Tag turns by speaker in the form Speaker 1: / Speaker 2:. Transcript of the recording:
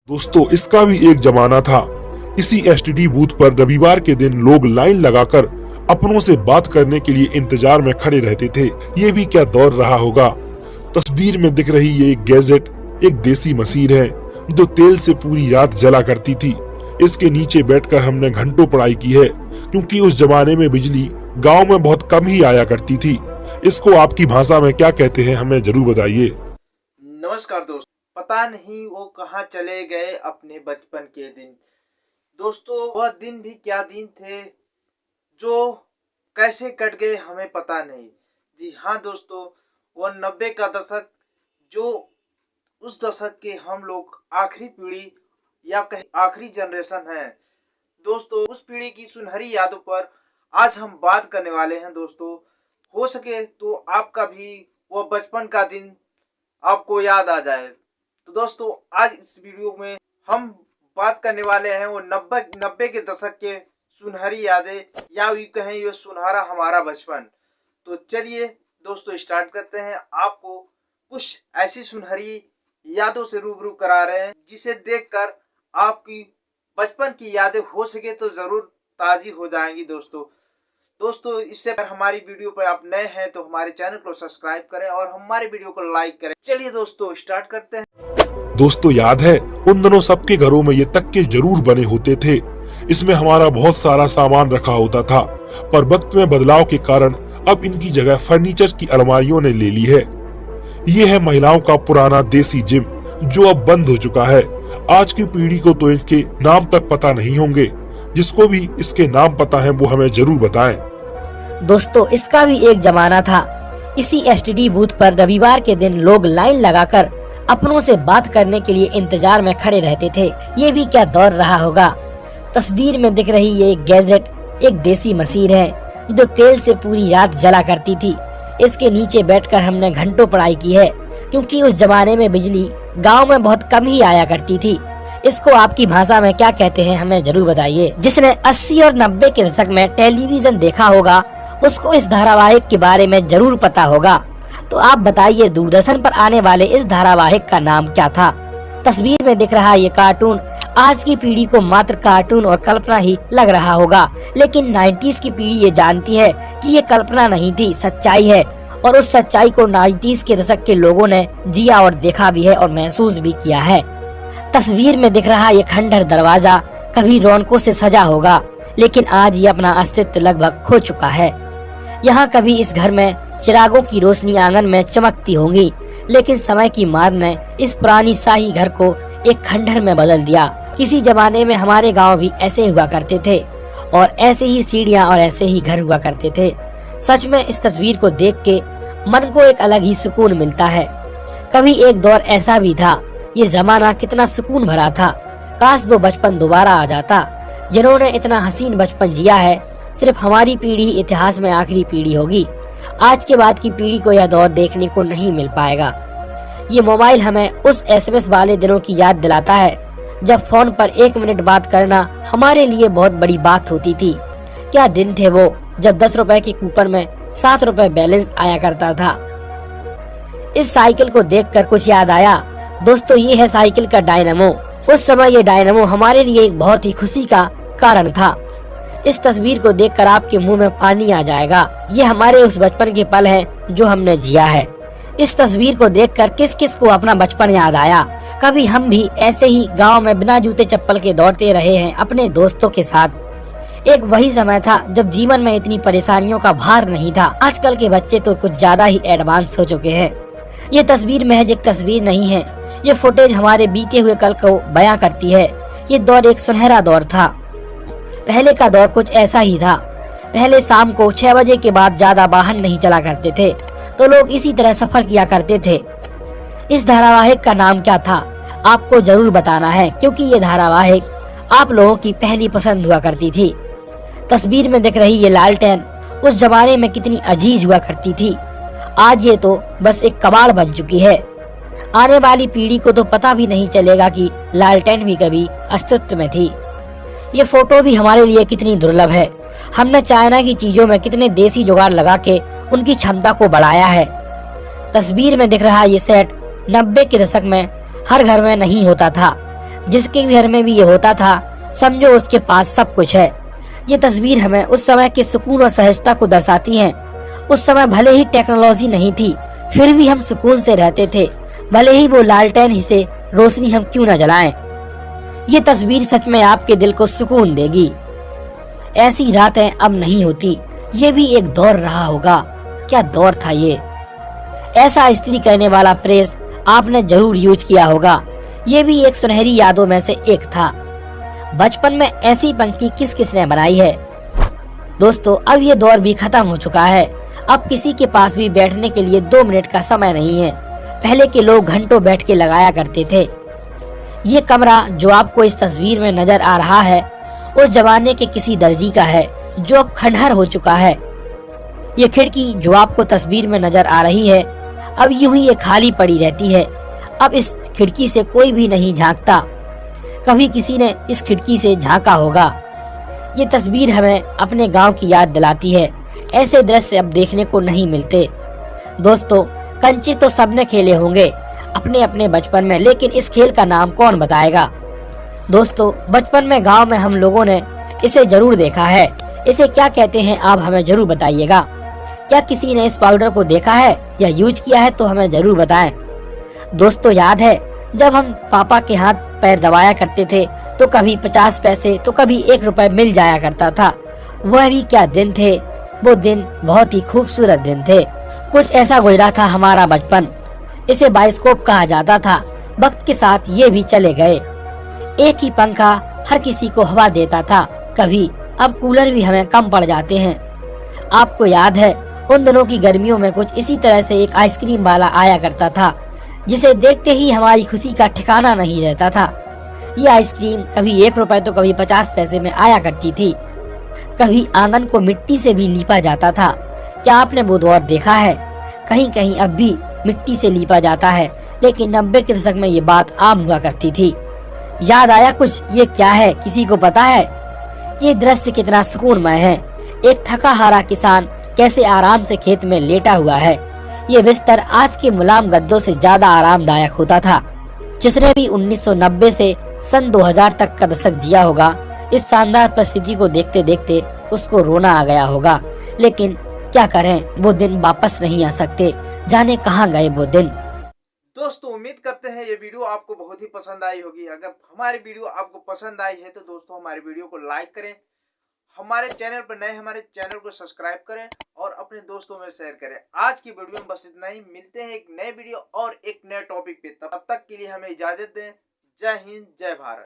Speaker 1: दोस्तों, इसका भी एक जमाना था। इसी एसटीडी बूथ पर रविवार के दिन लोग लाइन लगाकर अपनों से बात करने के लिए इंतजार में खड़े रहते थे। ये भी क्या दौर रहा होगा। तस्वीर में दिख रही ये एक गैजेट एक देसी मशीन है जो तेल से पूरी रात जला करती थी। इसके नीचे बैठकर हमने घंटों पढ़ाई की है, क्योंकि उस जमाने में बिजली गांव में बहुत कम ही आया करती थी। इसको आपकी भाषा में क्या कहते हैं, हमें जरूर बताइए।
Speaker 2: नमस्कार दोस्तों, पता नहीं वो कहाँ चले गए अपने बचपन के दिन। दोस्तों, वह दिन भी क्या दिन थे जो कैसे कट गए हमें पता नहीं। जी हाँ दोस्तों, वह 90 का दशक, जो उस दशक के हम लोग आखिरी पीढ़ी या कहीं आखिरी जनरेशन है। दोस्तों, उस पीढ़ी की सुनहरी यादों पर आज हम बात करने वाले हैं। दोस्तों, हो सके तो आपका भी वह बचपन का दिन आपको याद आ जाए। तो दोस्तों, आज इस वीडियो में हम बात करने वाले हैं वो 90 के दशक के सुनहरी यादें, या यूँ कहें ये सुनहरा हमारा बचपन। तो चलिए दोस्तों, स्टार्ट करते हैं। आपको कुछ ऐसी सुनहरी यादों से रूबरू करा रहे हैं जिसे देखकर आपकी बचपन की यादें हो सके तो जरूर ताजी हो जाएंगी। दोस्तों, इससे पर हमारी वीडियो पर आप नए हैं तो हमारे चैनल को सब्सक्राइब करें और हमारे वीडियो को लाइक करें। चलिए दोस्तों, स्टार्ट करते हैं।
Speaker 1: दोस्तों, याद है उन दिनों सबके घरों में ये तक्के जरूर बने होते थे। इसमें हमारा बहुत सारा सामान रखा होता था, पर वक्त में बदलाव के कारण अब इनकी जगह फर्नीचर की अलमारियों ने ले ली है। ये है महिलाओं का पुराना देसी जिम, जो अब बंद हो चुका है। आज की पीढ़ी को तो इनके नाम तक पता नहीं होंगे। जिसको भी इसके नाम पता है वो हमें जरूर बताएं।
Speaker 3: दोस्तों, इसका भी एक जमाना था। इसी एसटीडी बूथ पर रविवार के दिन लोग लाइन लगाकर अपनों से बात करने के लिए इंतजार में खड़े रहते थे। ये भी क्या दौर रहा होगा। तस्वीर में दिख रही ये एक गैजेट एक देसी मशीन है जो तेल से पूरी रात जला करती थी। इसके नीचे बैठकर हमने घंटों पढ़ाई की है, क्योंकि उस जमाने में बिजली गांव में बहुत कम ही आया करती थी। इसको आपकी भाषा में क्या कहते हैं, हमें जरूर बताइए। जिसने 80 और 90 के दशक में टेलीविजन देखा होगा उसको इस धारावाहिक के बारे में जरूर पता होगा। तो आप बताइए, दूरदर्शन पर आने वाले इस धारावाहिक का नाम क्या था। तस्वीर में दिख रहा ये कार्टून आज की पीढ़ी को मात्र कार्टून और कल्पना ही लग रहा होगा, लेकिन 90s की पीढ़ी ये जानती है कि ये कल्पना नहीं थी, सच्चाई है। और उस सच्चाई को 90s के दशक के लोगों ने जिया और देखा भी है और महसूस भी किया है। तस्वीर में दिख रहा ये खंडहर दरवाजा कभी रौनकों से सजा होगा, लेकिन आज ये अपना अस्तित्व लगभग खो चुका है। यहाँ कभी इस घर में चिरागों की रोशनी आंगन में चमकती होंगी, लेकिन समय की मार ने इस पुरानी शाही घर को एक खंडहर में बदल दिया। किसी जमाने में हमारे गांव भी ऐसे हुआ करते थे, और ऐसे ही सीढ़ियां और ऐसे ही घर हुआ करते थे। सच में इस तस्वीर को देख के मन को एक अलग ही सुकून मिलता है। कभी एक दौर ऐसा भी था, ये जमाना कितना सुकून भरा था। काश वो बचपन दोबारा आ जाता। जिन्होंने इतना हसीन बचपन जिया है, सिर्फ हमारी पीढ़ी इतिहास में आखिरी पीढ़ी होगी। आज के बाद की पीढ़ी को यह दौर देखने को नहीं मिल पाएगा। ये मोबाइल हमें उस SMS वाले दिनों की याद दिलाता है, जब फोन पर 1 मिनट बात करना हमारे लिए बहुत बड़ी बात होती थी। क्या दिन थे वो, जब 10 रुपए के कूपन में 7 रुपए बैलेंस आया करता था। इस साइकिल को देखकर कुछ याद आया। दोस्तों, ये है साइकिल का डायनामो। उस समय ये डायनामो हमारे लिए एक बहुत ही खुशी का कारण था। इस तस्वीर को देखकर आपके मुंह में पानी आ जाएगा। ये हमारे उस बचपन के पल हैं जो हमने जिया है। इस तस्वीर को देखकर किस किस को अपना बचपन याद आया। कभी हम भी ऐसे ही गांव में बिना जूते चप्पल के दौड़ते रहे हैं अपने दोस्तों के साथ। एक वही समय था जब जीवन में इतनी परेशानियों का भार नहीं था। आजकल के बच्चे तो कुछ ज्यादा ही एडवांस हो चुके हैं। ये तस्वीर महज एक तस्वीर नहीं है, ये फुटेज हमारे बीते हुए कल को बयां करती है। ये दौर एक सुनहरा दौर था। पहले का दौर कुछ ऐसा ही था। पहले शाम को 6 बजे के बाद ज्यादा वाहन नहीं चला करते थे, तो लोग इसी तरह सफर किया करते थे। इस धारावाहिक का नाम क्या था आपको जरूर बताना है, क्योंकि ये धारावाहिक आप लोगों की पहली पसंद हुआ करती थी। तस्वीर में दिख रही ये लालटेन उस जमाने में कितनी अजीज हुआ करती थी। आज ये तो बस एक कबाड़ बन चुकी है। आने वाली पीढ़ी को तो पता भी नहीं चलेगा कि लालटेन भी कभी अस्तित्व में थी। ये फोटो भी हमारे लिए कितनी दुर्लभ है। हमने चाइना की चीजों में कितने देसी जुगाड़ लगा के उनकी क्षमता को बढ़ाया है। तस्वीर में दिख रहा ये सेट 90 के दशक में हर घर में नहीं होता था। जिसके घर में भी ये होता था, समझो उसके पास सब कुछ है। ये तस्वीर हमें उस समय के सुकून और सहजता को दर्शाती है। उस समय भले ही टेक्नोलॉजी नहीं थी, फिर भी हम सुकून से रहते थे, भले ही वो लालटेन ही से रोशनी हम क्यों न जलाएं। ये तस्वीर सच में आपके दिल को सुकून देगी। ऐसी रातें अब नहीं होती। ये भी एक दौर रहा होगा। क्या दौर था ये। ऐसा इस्त्री करने वाला प्रेस आपने जरूर यूज किया होगा। ये भी एक सुनहरी यादों में से एक था। बचपन में ऐसी पंक्ति किस किसने बनाई है। दोस्तों, अब ये दौर भी खत्म हो चुका है। अब किसी के पास भी बैठने के लिए 2 मिनट का समय नहीं है। पहले के लोग घंटों बैठ के लगाया करते थे। ये कमरा जो आपको इस तस्वीर में नजर आ रहा है, उस जमाने के किसी दर्जी का है जो अब खंडहर हो चुका है। ये खिड़की जो आपको तस्वीर में नजर आ रही है, अब यूं ही ये खाली पड़ी रहती है। अब इस खिड़की से कोई भी नहीं झांकता। कभी किसी ने इस खिड़की से झांका होगा। ये तस्वीर हमें अपने गांव की याद दिलाती है। ऐसे दृश्य अब देखने को नहीं मिलते। दोस्तों, कंचे तो सबने खेले होंगे अपने अपने बचपन में, लेकिन इस खेल का नाम कौन बताएगा। दोस्तों, बचपन में गांव में हम लोगों ने इसे जरूर देखा है। इसे क्या कहते हैं आप हमें जरूर बताइएगा। क्या किसी ने इस पाउडर को देखा है या यूज किया है तो हमें जरूर बताएं। दोस्तों, याद है जब हम पापा के हाथ पैर दबाया करते थे तो कभी 50 पैसे तो कभी 1 रुपए मिल जाया करता था। वह भी क्या दिन थे। वो दिन बहुत ही खूबसूरत दिन थे। कुछ ऐसा गुजरा था हमारा बचपन। इसे बाइस्कोप कहा जाता था। वक्त के साथ ये भी चले गए। एक ही पंखा हर किसी को हवा देता था। कभी अब कूलर भी हमें कम पड़ जाते हैं। आपको याद है उन दिनों की गर्मियों में कुछ इसी तरह से एक आइसक्रीम वाला आया करता था, जिसे देखते ही हमारी खुशी का ठिकाना नहीं रहता था। ये आइसक्रीम कभी 1 रुपए तो कभी 50 पैसे में आया करती थी। कभी आंगन को मिट्टी से भी लीपा जाता था। क्या आपने वो दौर देखा है। कहीं कहीं अब भी मिट्टी से लीपा जाता है, लेकिन 90 के दशक में ये बात आम हुआ करती थी। याद आया कुछ। ये क्या है, किसी को पता है। ये दृश्य कितना सुकूनमय है। एक थका हारा किसान कैसे आराम से खेत में लेटा हुआ है। ये बिस्तर आज के मुलायम गद्दों से ज्यादा आरामदायक होता था। जिसने भी 1990 से सन 2000 तक का दशक जिया होगा, इस शानदार परिस्थिति को देखते देखते उसको रोना आ गया होगा। लेकिन क्या करें, वो दिन वापस नहीं आ सकते। जाने कहाँ गए वो दिन।
Speaker 2: दोस्तों, उम्मीद करते हैं ये वीडियो आपको बहुत ही पसंद आई होगी। अगर हमारी वीडियो आपको पसंद आई है तो दोस्तों हमारी वीडियो को लाइक करें, हमारे चैनल पर नए हमारे चैनल को सब्सक्राइब करें और अपने दोस्तों में शेयर करें। आज की वीडियो में बस इतना ही। मिलते हैं एक नए वीडियो और एक नए टॉपिक पे। तब तक के लिए हमें इजाजत दें। जय हिंद, जय भारत।